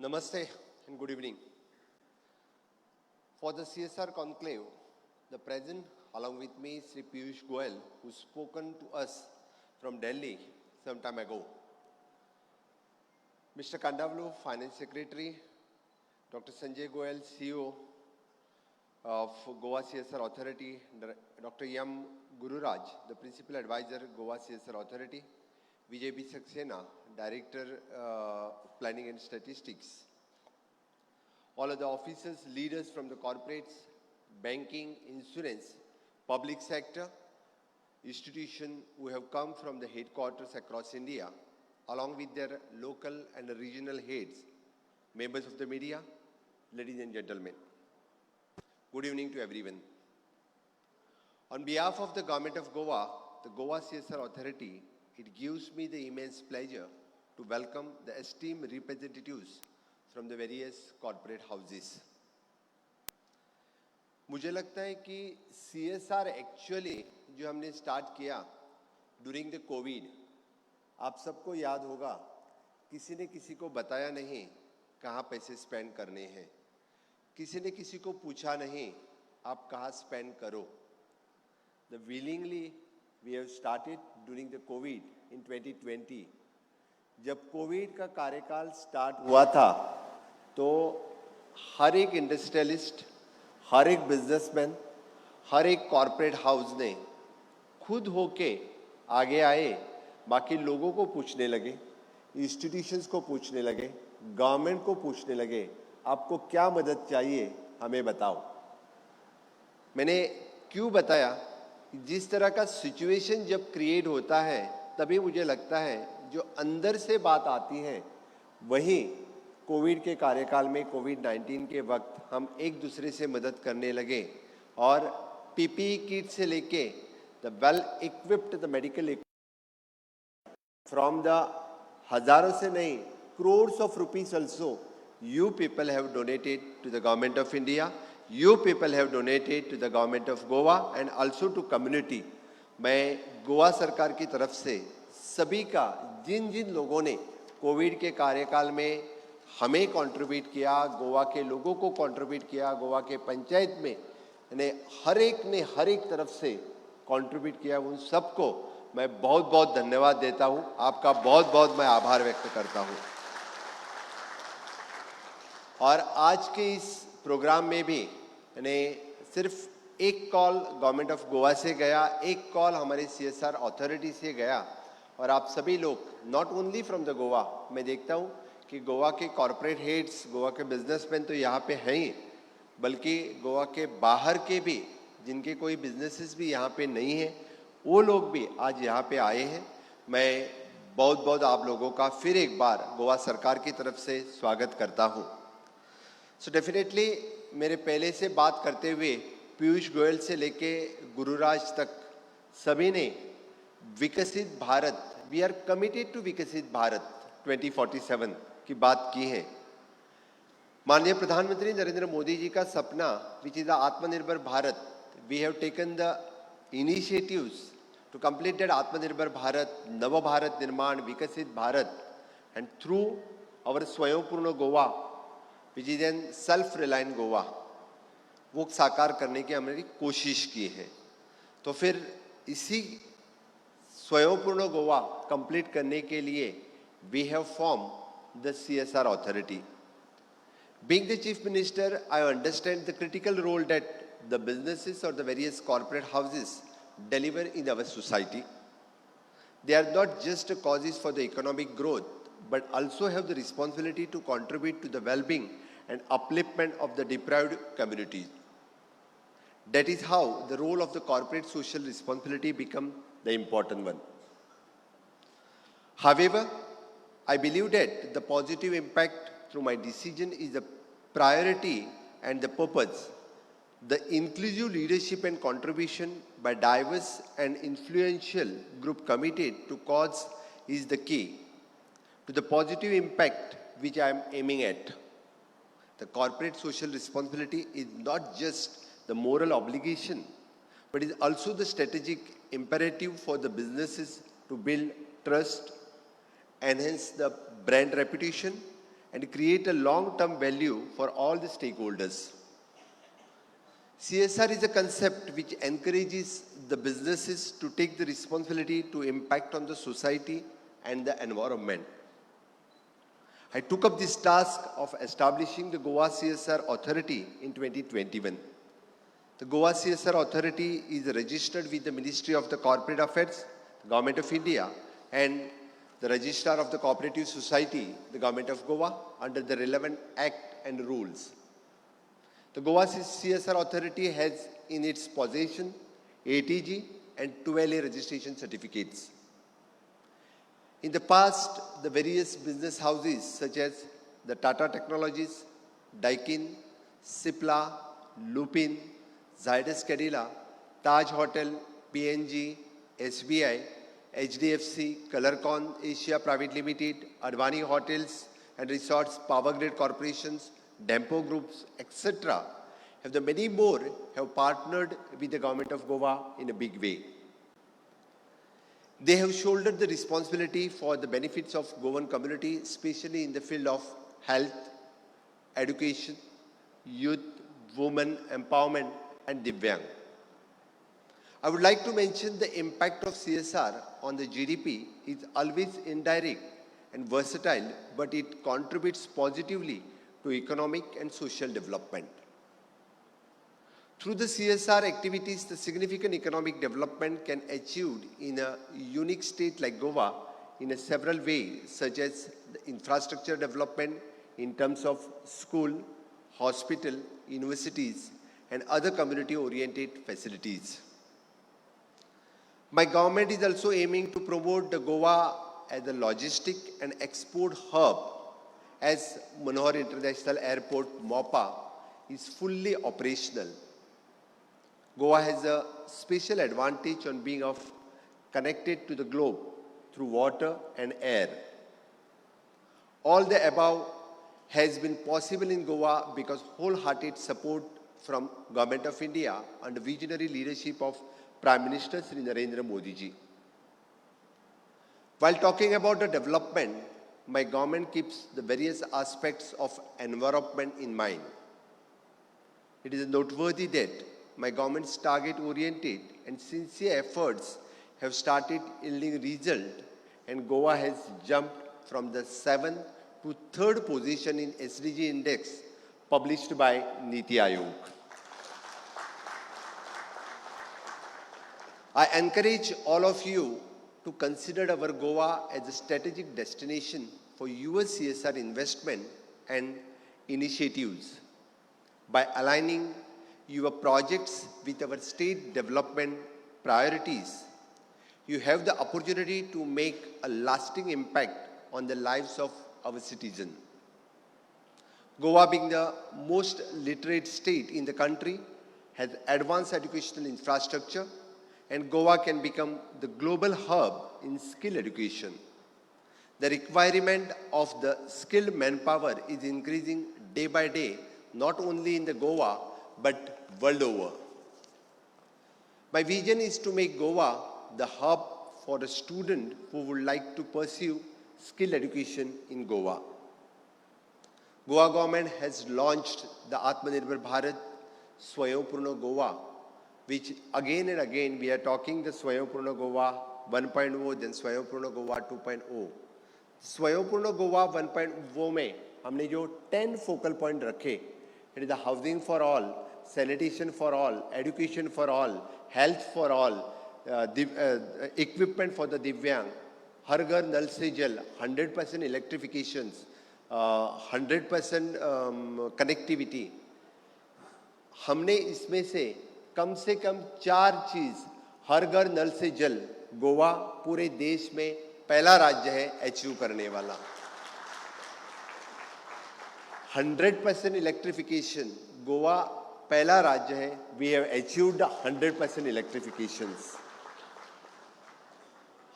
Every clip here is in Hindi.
Namaste and good evening. For the CSR conclave, the present along with me Sri Piyush Goyal, who's spoken to us from Delhi some time ago. Mr. Kandavlu, Finance Secretary, Dr. Sanjay Goyal, CEO of Goa CSR Authority, Dr. M. Gururaj, the Principal Advisor, Goa CSR Authority, Vijay B. Saxena, Director Planning and Statistics, all of the officers, leaders from the corporates, banking, insurance, public sector, institutions who have come from the headquarters across India, along with their local and regional heads, members of the media, ladies and gentlemen. Good evening to everyone. On behalf of the Government of Goa, the Goa CSR Authority, it gives me the immense pleasure to welcome the esteemed representatives from the various corporate houses. मुझे लगता है कि CSR एक्चुअली जो हमने स्टार्ट किया ड्यूरिंग द कोविड, आप सबको याद होगा, किसी ने किसी को बताया नहीं कहाँ पैसे स्पेंड करने हैं, किसी ने किसी को पूछा नहीं आप कहाँ स्पेंड करो. The willingly we have started during the COVID in 2020. जब कोविड का कार्यकाल स्टार्ट हुआ था तो हर एक इंडस्ट्रियलिस्ट, हर एक बिजनेसमैन, हर एक कॉरपोरेट हाउस ने खुद होके आगे आए, बाकी लोगों को पूछने लगे, इंस्टीट्यूशंस को पूछने लगे, गवर्नमेंट को पूछने लगे, आपको क्या मदद चाहिए हमें बताओ. मैंने क्यों बताया, जिस तरह का सिचुएशन जब क्रिएट होता है तभी मुझे लगता है जो अंदर से बात आती है वही कोविड के कार्यकाल में, कोविड-19 के वक्त हम एक दूसरे से मदद करने लगे और पीपीई किट से लेके the well equipped the medical from the हजारों से नहीं crores of rupees also you people have donated to the government of India, you people have donated to the government of Goa and also to community. मैं गोवा सरकार की तरफ से सभी का, जिन जिन लोगों ने कोविड के कार्यकाल में हमें कंट्रीब्यूट किया, गोवा के लोगों को कंट्रीब्यूट किया, गोवा के पंचायत में ने हर एक तरफ से कंट्रीब्यूट किया, उन सबको मैं बहुत बहुत धन्यवाद देता हूं. आपका बहुत बहुत मैं आभार व्यक्त करता हूं. और आज के इस प्रोग्राम में भी सिर्फ एक कॉल गवर्नमेंट ऑफ गोवा से गया, एक कॉल हमारे CSR अथॉरिटी से गया और आप सभी लोग not only from the Goa, मैं देखता हूँ कि गोवा के कॉरपोरेट हेड्स, गोवा के बिजनेसमैन तो यहाँ पे हैं ही, बल्कि गोवा के बाहर के भी जिनके कोई बिजनेसेस भी यहाँ पे नहीं है, वो लोग भी आज यहाँ पे आए हैं. मैं बहुत बहुत आप लोगों का फिर एक बार गोवा सरकार की तरफ से स्वागत करता हूँ. सो डेफिनेटली मेरे पहले से बात करते हुए पीयूष गोयल से लेके गुरुराज तक सभी ने Viksit Bharat, we are committed to Viksit Bharat 2047 की बात की है. माननीय प्रधानमंत्री नरेंद्र मोदी जी का सपना विच is the Atmanirbhar Bharat, we have taken the initiatives to complete that Atmanirbhar Bharat, नव भारत निर्माण, विकसित भारत, एंड थ्रू आवर स्वयंपूर्ण Goa which is an self reliant Goa, वो साकार करने की हमने कोशिश की है. तो फिर इसी स्वयंपूर्ण गोवा कंप्लीट करने के लिए we have form the CSR authority. Being the Chief Minister, I understand the critical role that the businesses or the various corporate houses deliver in our society. They are not just causes for the economic growth, but also have the responsibility to contribute to the well-being and upliftment of the deprived communities. That is how the role of the corporate social responsibility become the important one. However, I believe that the positive impact through my decision is the priority and the purpose. The inclusive leadership and contribution by diverse and influential group committed to cause is the key to the positive impact which I am aiming at. The corporate social responsibility is not just the moral obligation, but is also the strategic imperative for the businesses to build trust, enhance the brand reputation, and create a long-term value for all the stakeholders. CSR is a concept which encourages the businesses to take the responsibility to impact on the society and the environment. I took up this task of establishing the Goa CSR Authority in 2021. The Goa CSR Authority is registered with the Ministry of the Corporate Affairs, the Government of India, and the Registrar of the Cooperative Society, the Government of Goa, under the relevant Act and rules. The Goa CSR Authority has in its possession ATG and 12A registration certificates. In the past, the various business houses such as the Tata Technologies, Daikin, Cipla, Lupin, Zydus Cadila, Taj Hotel, PNG, SBI, HDFC, Colorcon Asia Private Limited, Advani Hotels and Resorts, Power Grid Corporations, Dempo Groups, etc. The many more have partnered with the Government of Goa in a big way. They have shouldered the responsibility for the benefits of Goan community, especially in the field of health, education, youth, women empowerment and Divyang. I would like to mention the impact of CSR on the GDP is always indirect and versatile, but it contributes positively to economic and social development. Through the CSR activities, the significant economic development can be achieved in a unique state like Goa in several ways, such as the infrastructure development in terms of school, hospital, universities, and other community-oriented facilities. My government is also aiming to promote the Goa as a logistic and export hub, as Manohar International Airport, MOPA, is fully operational. Goa has a special advantage on being connected to the globe through water and air. All the above has been possible in Goa because wholehearted support from Government of India under visionary leadership of Prime Minister Sri Narendra Modi ji. While talking about the development, my government keeps the various aspects of environment in mind. It is noteworthy that my government's target-oriented and sincere efforts have started yielding result, and Goa has jumped from the 7th to 3rd position in SDG Index published by Niti Aayog. I encourage all of you to consider our Goa as a strategic destination for your CSR investment and initiatives. By aligning your projects with our state development priorities, you have the opportunity to make a lasting impact on the lives of our citizens. Goa, being the most literate state in the country, has advanced educational infrastructure, and Goa can become the global hub in skill education. The requirement of the skilled manpower is increasing day by day, not only in the Goa, but world over. My vision is to make Goa the hub for a student who would like to pursue skill education in Goa. Goa government has launched the Atmanirbhar Bharat Swayambhurna Goa, which again and again we are talking the Swayambhurna Goa 1.0, then Swayambhurna Goa 2.0. Swayambhurna Goa 1.0 में हमने जो 10 focal point रखे, it is the housing for all, sanitation for all, education for all, health for all, equipment for the Divyang, Har Ghar Nal Se Jal, 100% electrifications, 100% connectivity. हमने इसमें से कम 4 चीज़, हर घर नल से जल, गोवा पूरे देश में पहला राज्य है अचीव करने वाला. 100% इलेक्ट्रिफिकेशन, गोवा पहला राज्य है. We have achieved 100% electrifications.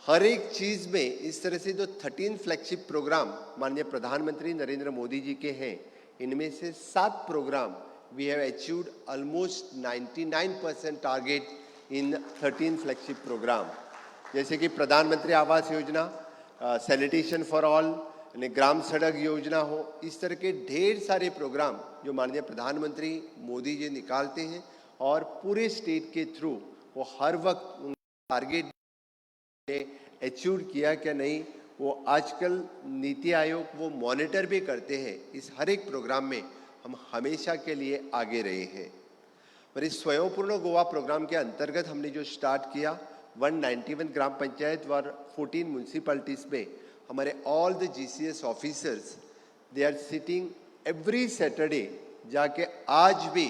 हर एक चीज में इस तरह से जो 13 फ्लैगशिप प्रोग्राम माननीय प्रधानमंत्री नरेंद्र मोदी जी के हैं, इनमें से 7 programme we have achieved almost 99% target in 13 flagship program. जैसे कि प्रधानमंत्री Awas Yojana, sanitation for all, यानी ग्राम सड़क योजना हो, इस तरह के ढेर सारे प्रोग्राम जो माननीय प्रधानमंत्री मोदी जी निकालते हैं और पूरे स्टेट के थ्रू वो हर वक्त उन टारगेट अचीव किया क्या नहीं, वो आजकल नीति आयोग वो मॉनिटर भी करते हैं। इस हर एक प्रोग्राम में हम हमेशा के लिए आगे रहे हैं। और इस स्वयंपूर्ण गोवा प्रोग्राम के अंतर्गत हमने जो स्टार्ट किया 191 ग्राम पंचायत और 14 म्यूनसिपैलिटीज़ में हमारे all the GCS officers they are sitting every Saturday जाके आज भी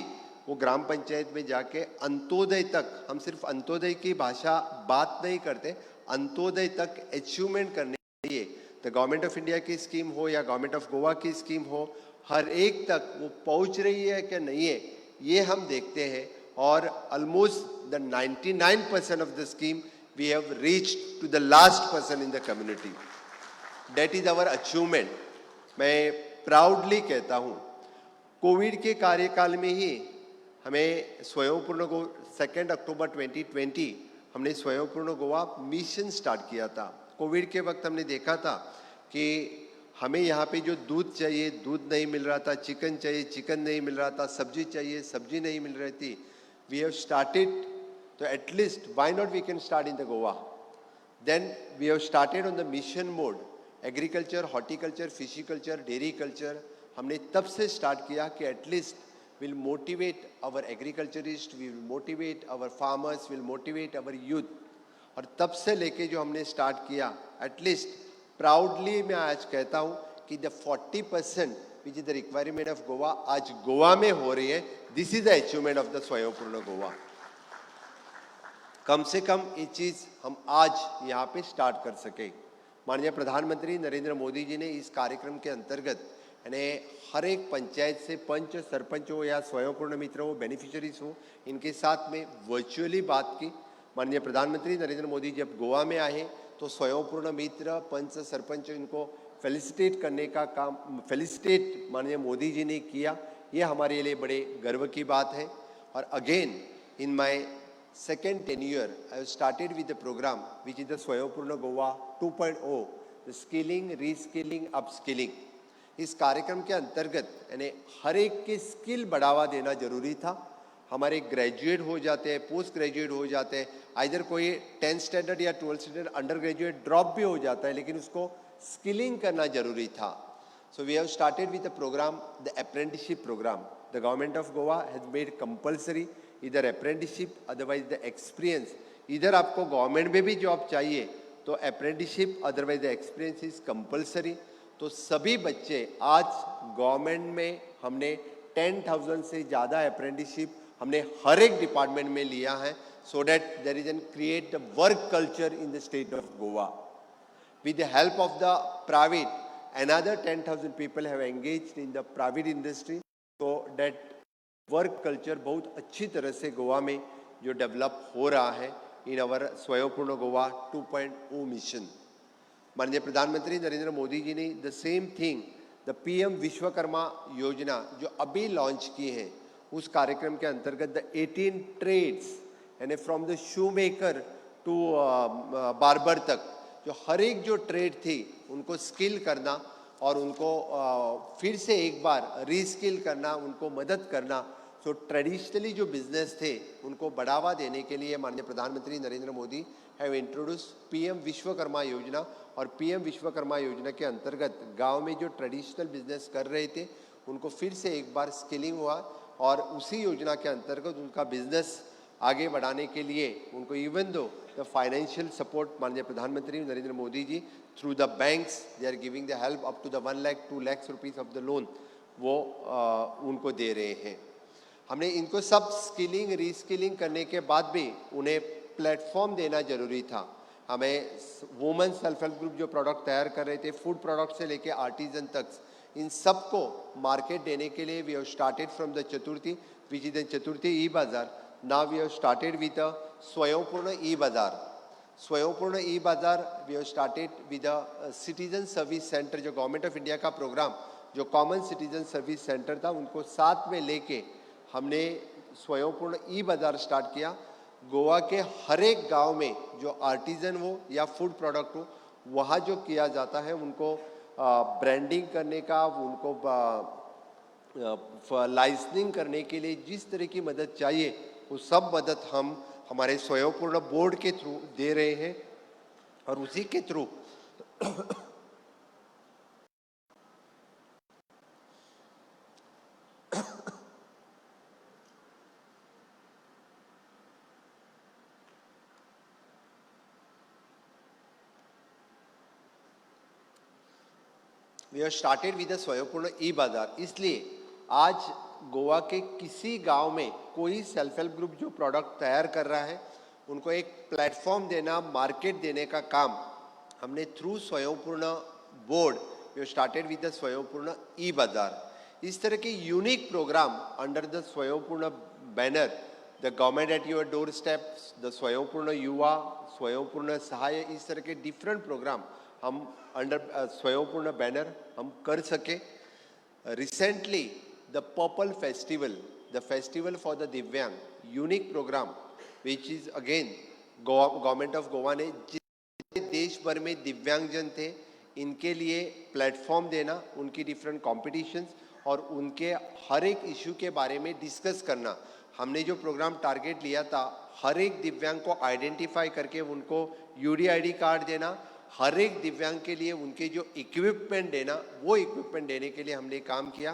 वो ग्राम पंचायत में जाके अंत्योदय तक, हम सिर्फ अंत्योदय की भाषा बात नहीं करते, अंत्योदय तक अचीवमेंट करने के लिए द गवर्नमेंट ऑफ इंडिया की स्कीम हो या गवर्नमेंट ऑफ गोवा की स्कीम हो, हर एक तक वो पहुंच रही है कि नहीं है, ये हम देखते हैं। और almost the 99% of the scheme we have reached to the last person in the community. That is our achievement. मैं प्राउडली कहता हूँ, कोविड के कार्यकाल में ही हमें स्वयंपूर्ण गो 2 अक्टूबर 2020 हमने स्वयंपूर्ण गोवा मिशन स्टार्ट किया था। कोविड के वक्त हमने देखा था कि हमें यहाँ पे जो दूध चाहिए दूध नहीं मिल रहा था, चिकन चाहिए चिकन नहीं मिल रहा था, सब्जी चाहिए सब्जी नहीं मिल रही थी। वी हैव स्टार्टेड, तो at least why not we can start in the Goa. Then we have started on the mission mode, agriculture, horticulture, fishiculture, dairy culture. हमने तब से स्टार्ट किया कि at least will motivate our agriculturist, we will motivate our farmers, will motivate our youth. और तब से लेके जो हमने स्टार्ट किया, एटलीस्ट प्राउडली मैं आज कहता हूं कि the 40% which is the requirement of Goa आज गोवा में हो रही है। This is the achievement of the स्वयंपूर्ण गोवा। कम से कम ये चीज हम आज यहाँ पे स्टार्ट कर सके। माननीय प्रधानमंत्री नरेंद्र मोदी जी ने इस कार्यक्रम के अंतर्गत यानी हर एक पंचायत से पंच, सरपंच हो या स्वयंपूर्ण मित्र हो, बेनिफिशियरीज हो, इनके साथ में वर्चुअली बात की। माननीय प्रधानमंत्री नरेंद्र मोदी जब गोवा में आए तो स्वयंपूर्ण मित्र, पंच, सरपंच इनको फेलिसिटेट करने का काम, फेलिसिटेट माननीय मोदी जी ने किया। ये हमारे लिए बड़े गर्व की बात है। और again in my second tenure, I have started with the program which is the स्वयंपूर्ण Goa 2.0, the skilling, reskilling, upskilling। इस कार्यक्रम के अंतर्गत यानी हर एक की स्किल बढ़ावा देना जरूरी था। हमारे ग्रेजुएट हो जाते हैं, पोस्ट ग्रेजुएट हो जाते हैं, आइदर कोई 10th स्टैंडर्ड या 12th standard under graduate drop भी हो जाता है, लेकिन उसको स्किलिंग करना जरूरी था। So we have started with the program, the apprenticeship program. The government of Goa has made compulsory इधर अप्रेंटिसशिप, अदरवाइज द एक्सपीरियंस। इधर आपको गवर्नमेंट में भी जॉब चाहिए तो apprenticeship, otherwise the experience is compulsory. तो सभी बच्चे आज गवर्नमेंट में हमने 10,000 से ज़्यादा अप्रेंटिसशिप हमने हर एक डिपार्टमेंट में लिया है, so that there is an create the work culture in the state of Goa. With the help of the private, another 10,000 people have engaged in the private industry, so that work culture बहुत अच्छी तरह से गोवा में जो डेवलप हो रहा है इन अवर स्वयंपूर्ण गोवा 2.0 मिशन। माननीय प्रधानमंत्री नरेंद्र मोदी जी ने the same thing, the PM Vishwakarma योजना जो अभी लॉन्च की है, उस कार्यक्रम के अंतर्गत द 18 ट्रेड्स यानी from the shoe maker to barber तक, जो हर एक जो ट्रेड थी उनको स्किल करना और उनको फिर से एक बार रीस्किल करना, उनको मदद करना। सो ट्रेडिशनली जो बिजनेस थे उनको बढ़ावा देने के लिए माननीय प्रधानमंत्री Narendra Modi have introduce PM Vishwakarma योजना। और PM विश्वकर्मा योजना के अंतर्गत गांव में जो ट्रेडिशनल बिजनेस कर रहे थे उनको फिर से एक बार स्किलिंग हुआ और उसी योजना के अंतर्गत उनका बिजनेस आगे बढ़ाने के लिए उनको even though the financial support माननीय प्रधानमंत्री Narendra Modi ji through the banks they are giving the help up to the 1 lakh 2 lakh rupees of the loan, वो उनको दे रहे हैं। हमने इनको सब स्किलिंग रीस्किलिंग करने के बाद भी उन्हें प्लेटफॉर्म देना जरूरी था। हमें वुमेन सेल्फ हेल्प ग्रुप जो प्रोडक्ट तैयार कर रहे थे, फूड प्रोडक्ट से लेके आर्टिजन तक, इन सबको मार्केट देने के लिए we have started from the Chaturthi which is the Chaturthi e bazaar. Now we have started with a Swayampurna e bazaar. Swayampurna e bazaar we have started with a citizen service centre, जो गवर्नमेंट ऑफ इंडिया का प्रोग्राम जो कॉमन सिटीजन सर्विस सेंटर था उनको साथ में लेके हमने स्वयंपूर्ण ई बाजार स्टार्ट किया। गोवा के हर एक गांव में जो आर्टिजन हो या फूड प्रोडक्ट हो, वहाँ जो किया जाता है उनको ब्रांडिंग करने का, उनको लाइसेंसिंग करने के लिए जिस तरह की मदद चाहिए वो सब मदद हम हमारे स्वयंपूर्ण बोर्ड के थ्रू दे रहे हैं। और उसी के through we have started with Swayampurna e बाजार। इसलिए आज गोवा के किसी गांव में कोई सेल्फ हेल्प ग्रुप जो प्रोडक्ट तैयार कर रहा है उनको एक प्लेटफॉर्म देना, मार्केट देने का काम हमने through Swayampurna board we have started with Swayampurna e bazaar. इस तरह के unique programme under the Swayampurna banner, the government at your door step, the Swayampurna Yuva, Swayampurna Sahay, इस तरह के डिफरेंट प्रोग्राम हम अंडर स्वयंपूर्ण बैनर हम कर सके। Recently the purple festival, the festival for the divyang, unique programme which is again government of Goa ने देश भर में दिव्यांगजन थे इनके लिए प्लेटफॉर्म देना, उनकी डिफरेंट कॉम्पिटिशन्स और उनके हर एक इशू के बारे में डिस्कस करना। हमने जो प्रोग्राम टारगेट लिया था, हर एक दिव्यांग को आइडेंटिफाई करके उनको यूडीआईडी कार्ड देना, हर एक दिव्यांग के लिए उनके जो इक्विपमेंट देना, वो इक्विपमेंट देने के लिए हमने काम किया।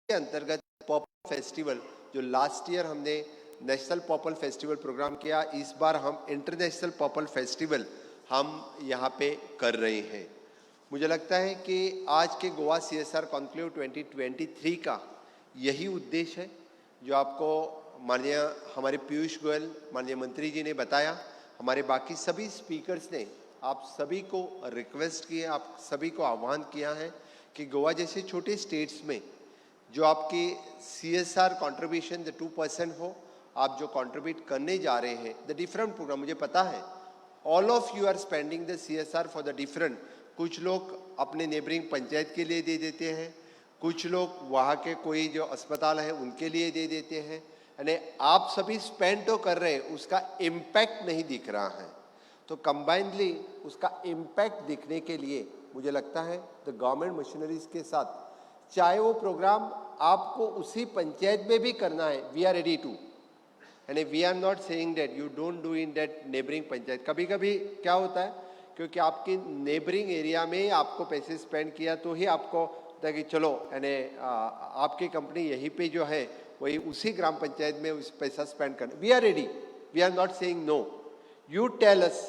के अंतर्गत पर्पल फेस्टिवल जो लास्ट ईयर हमने नेशनल पर्पल फेस्टिवल प्रोग्राम किया, इस बार हम इंटरनेशनल पर्पल फेस्टिवल हम यहाँ पे कर रहे हैं। मुझे लगता है कि आज के गोवा CSR कॉन्क्लेव 2023 का यही उद्देश्य है जो आपको माननीय हमारे पीयूष गोयल माननीय मंत्री जी ने बताया, हमारे बाकी सभी स्पीकर्स ने आप सभी को रिक्वेस्ट की है, आप सभी को आह्वान किया है कि गोवा जैसे छोटे स्टेट्स में जो आपकी CSR कंट्रीब्यूशन द 2% हो, आप जो कंट्रीब्यूट करने जा रहे हैं द डिफरेंट प्रोग्राम, मुझे पता है all of you are spending the CSR for the different. कुछ लोग अपने नेबरिंग पंचायत के लिए दे देते हैं, कुछ लोग वहाँ के कोई जो अस्पताल है उनके लिए दे देते हैं, यानी आप सभी स्पेंड तो कर रहे हैं, उसका इम्पैक्ट नहीं दिख रहा है। तो कंबाइनली उसका इम्पैक्ट दिखने के लिए मुझे लगता है द गवर्नमेंट मशीनरीज के साथ, चाहे वो प्रोग्राम आपको उसी पंचायत में भी करना है, वी आर रेडी टू, यानी we are not saying that you don't do in that neighbouring panchayat. कभी कभी क्या होता है, क्योंकि आपके नेबरिंग एरिया में आपको पैसे स्पेंड किया तो ही आपको होता है कि चलो यानी आपकी कंपनी यहीं पे जो है वही उसी ग्राम पंचायत में उस पैसा स्पेंड करना। We are ready, we are not saying no, you tell us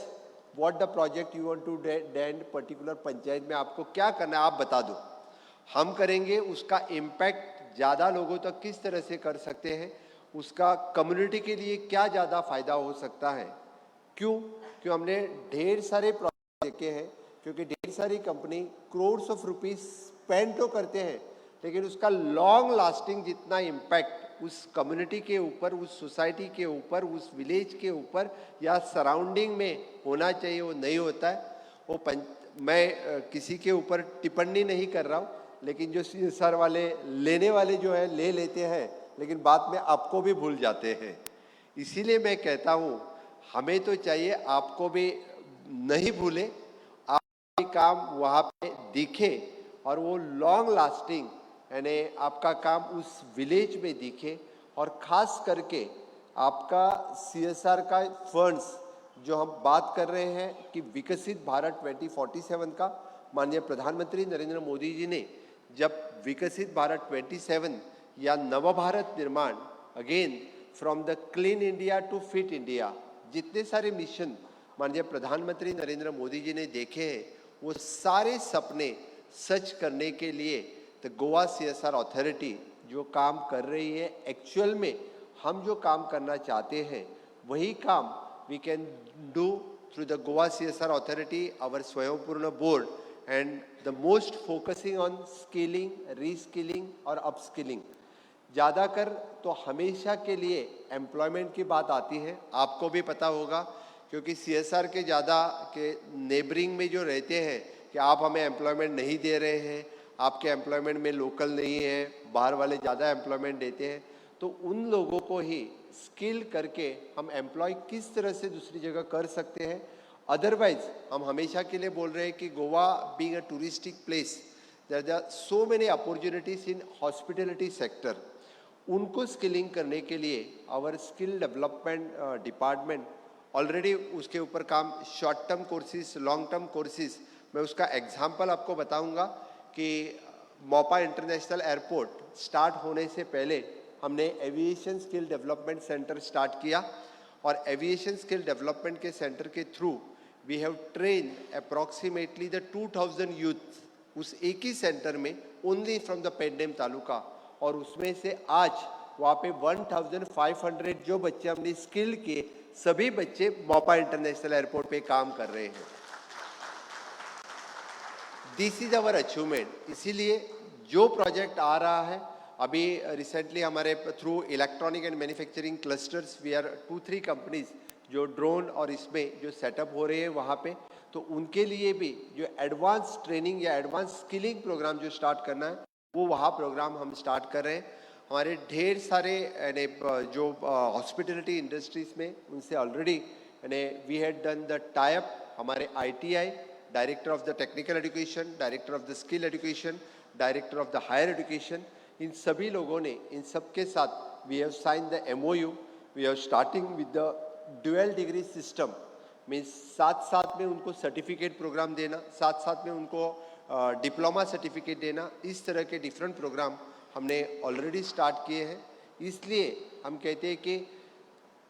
what the project you want to tend particular panchayat में आपको क्या करना है, आप बता दो, हम करेंगे। उसका इम्पैक्ट ज़्यादा लोगों तक किस तरह से कर सकते हैं, उसका कम्युनिटी के लिए क्या ज़्यादा फायदा हो सकता है। क्यों हमने ढेर सारे प्रोजेक्ट देखे हैं, क्योंकि ढेर सारी company crores of rupees spend तो करते हैं लेकिन उसका लॉन्ग लास्टिंग जितना इम्पैक्ट उस कम्युनिटी के ऊपर, उस सोसाइटी के ऊपर, उस विलेज के ऊपर या सराउंडिंग में होना चाहिए वो नहीं होता है। वो मैं किसी के ऊपर टिप्पणी नहीं कर रहा हूँ, लेकिन जो CSR वाले लेने वाले जो है ले लेते हैं लेकिन बाद में आपको भी भूल जाते हैं। इसीलिए मैं कहता हूँ हमें तो चाहिए आपको भी नहीं भूले, आपका काम वहाँ पे दिखे और वो लॉन्ग लास्टिंग यानी आपका काम उस विलेज में दिखे। और ख़ास करके आपका CSR का फंड्स जो हम बात कर रहे हैं कि विकसित भारत 2047 का, माननीय प्रधानमंत्री नरेंद्र मोदी जी ने जब विकसित भारत 27 या नव भारत निर्माण, again from the clean India to fit India, जितने सारे मिशन माननीय प्रधानमंत्री नरेंद्र मोदी जी ने देखे हैं, वो सारे सपने सच करने के लिए द गोवा CSR अथॉरिटी जो काम कर रही है, एक्चुअल में हम जो काम करना चाहते हैं वही काम we can do through the Goa CSR authority, our Swayampurna board, and the most focusing on skilling, reskilling और अपस्किलिंग। ज़्यादा कर तो हमेशा के लिए एम्प्लॉयमेंट की बात आती है, आपको भी पता होगा, क्योंकि CSR के ज़्यादा के नेबरिंग में जो रहते हैं कि आप हमें एम्प्लॉयमेंट नहीं दे रहे हैं, आपके एम्प्लॉयमेंट में लोकल नहीं है, बाहर वाले ज़्यादा एम्प्लॉयमेंट देते हैं, तो उन लोगों को ही स्किल करके हम एम्प्लॉय किस तरह से दूसरी जगह कर सकते हैं अदरवाइज हम हमेशा के लिए बोल रहे हैं कि Goa being a touristic place, there are so many opportunities in hospitality sector. उनको स्किलिंग करने के लिए our skill development department already उसके ऊपर काम, short term courses, long term courses. मैं उसका एग्जांपल आपको बताऊंगा कि मोपा इंटरनेशनल एयरपोर्ट स्टार्ट होने से पहले हमने aviation skill development centre start किया, और एविएशन स्किल डेवलपमेंट के सेंटर के through we have train approximately the 2000 youth उस एक ही सेंटर में, only from the Pernem taluka. और उसमें से आज वहाँ पे 1500 जो बच्चे हमने स्किल के, सभी बच्चे मोपा इंटरनेशनल एयरपोर्ट पे काम कर रहे हैं। This is our achievement. इसीलिए जो प्रोजेक्ट आ रहा है, अभी रिसेंटली हमारे through electronic and manufacturing clusters, we are 2-3 companies जो ड्रोन और इसमें जो सेटअप हो रहे हैं वहाँ पे, तो उनके लिए भी जो एडवांस ट्रेनिंग या एडवांस स्किलिंग प्रोग्राम जो स्टार्ट करना है, वो वहाँ प्रोग्राम हम स्टार्ट कर रहे हैं। हमारे ढेर सारे जो हॉस्पिटैलिटी इंडस्ट्रीज में उनसे already we had done the type. हमारे ITI, director of the technical education, director of the skill education, director of the higher education, इन सभी लोगों ने, इन सब के साथ we have sign the MOU। We are starting with the dual degree system, means साथ साथ में उनको सर्टिफिकेट प्रोग्राम देना, साथ साथ में उनको डिप्लोमा सर्टिफिकेट देना। इस तरह के डिफरेंट प्रोग्राम हमने ऑलरेडी स्टार्ट किए हैं। इसलिए हम कहते हैं कि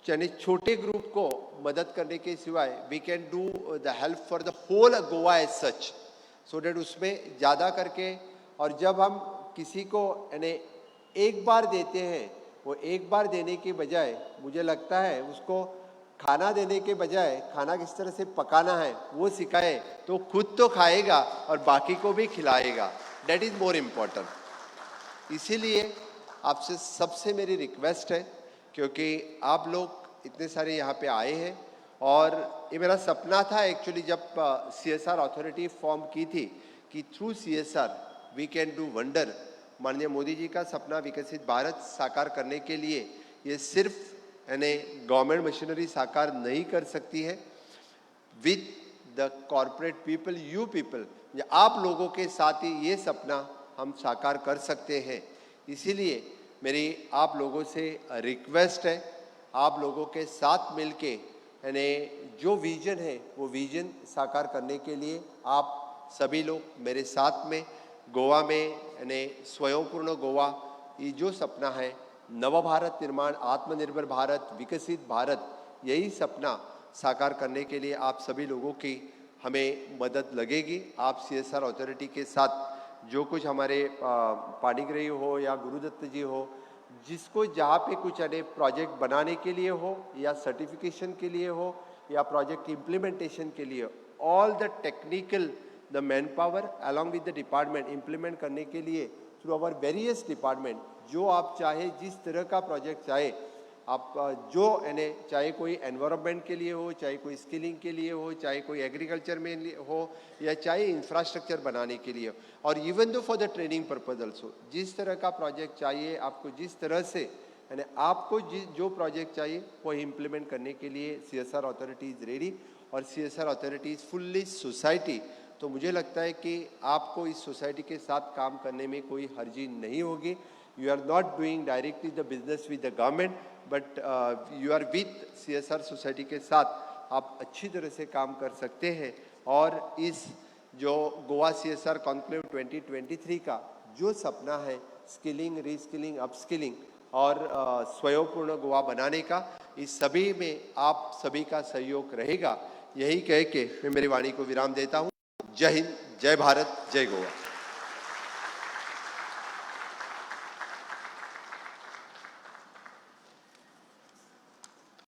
यानी छोटे ग्रुप को मदद करने के सिवाय we can do the help for the whole Goa as such, so that उसमें ज़्यादा करके, और जब हम किसी को यानी एक बार देते हैं, वो एक बार देने के बजाय मुझे लगता है उसको खाना देने के बजाय खाना किस तरह से पकाना है वो सिखाए, तो खुद तो खाएगा और बाकी को भी खिलाएगा। That is more important. इसीलिए आपसे सबसे मेरी रिक्वेस्ट है, क्योंकि आप लोग इतने सारे यहाँ पे आए हैं, और ये मेरा सपना था एक्चुअली जब CSR अथॉरिटी फॉर्म की थी कि through CSR we can do wonder. माननीय मोदी जी का सपना विकसित भारत साकार करने के लिए ये सिर्फ यानी गवर्नमेंट मशीनरी साकार नहीं कर सकती है, with the corporate people, you people, आप लोगों के साथ ही ये सपना हम साकार कर सकते हैं। इसीलिए मेरी आप लोगों से रिक्वेस्ट है, आप लोगों के साथ मिलके यानी जो विजन है वो विजन साकार करने के लिए आप सभी लोग मेरे साथ में गोवा में यानी स्वयंपूर्ण गोवा, ये जो सपना है, नव भारत निर्माण, आत्मनिर्भर भारत, विकसित भारत, यही सपना साकार करने के लिए आप सभी लोगों की हमें मदद लगेगी। आप CSR अथॉरिटी के साथ जो कुछ हमारे पाणिग्रही हो या गुरुदत्त जी हो, जिसको जहाँ पे कुछ प्रोजेक्ट बनाने के लिए हो या सर्टिफिकेशन के लिए हो या प्रोजेक्ट इम्प्लीमेंटेशन के लिए, all the technical, the man power along with the department implement करने के लिए थ्रू आवर वेरियस डिपार्टमेंट, जो आप चाहे, जिस तरह का प्रोजेक्ट चाहे आप, जो चाहे कोई एनवायरनमेंट के लिए हो, चाहे कोई स्किलिंग के लिए हो, चाहे कोई एग्रीकल्चर में हो, या चाहे इंफ्रास्ट्रक्चर बनाने के लिए, और even though for the training purpose also, जिस तरह का प्रोजेक्ट चाहिए आपको, जिस तरह से आपको जो प्रोजेक्ट चाहिए वो इम्प्लीमेंट करने के लिए CSR अथॉरिटी इज़ रेडी, और CSR authority is fully society. तो मुझे लगता है कि आपको इस सोसाइटी के साथ काम करने में कोई हर्जी नहीं होगी। You are not doing directly the business with the government, but you are with CSR society के साथ आप अच्छी तरह से काम कर सकते हैं। और इस जो गोवा CSR कॉन्क्लेव 2023 का जो सपना है, स्किलिंग, रीस्किलिंग, अपस्किलिंग और स्वयंपूर्ण गोवा बनाने का, इस सभी में आप सभी का सहयोग रहेगा। यही कह के मैं मेरी वाणी को विराम देता हूँ। जय हिंद, जय भारत, जय गोवा।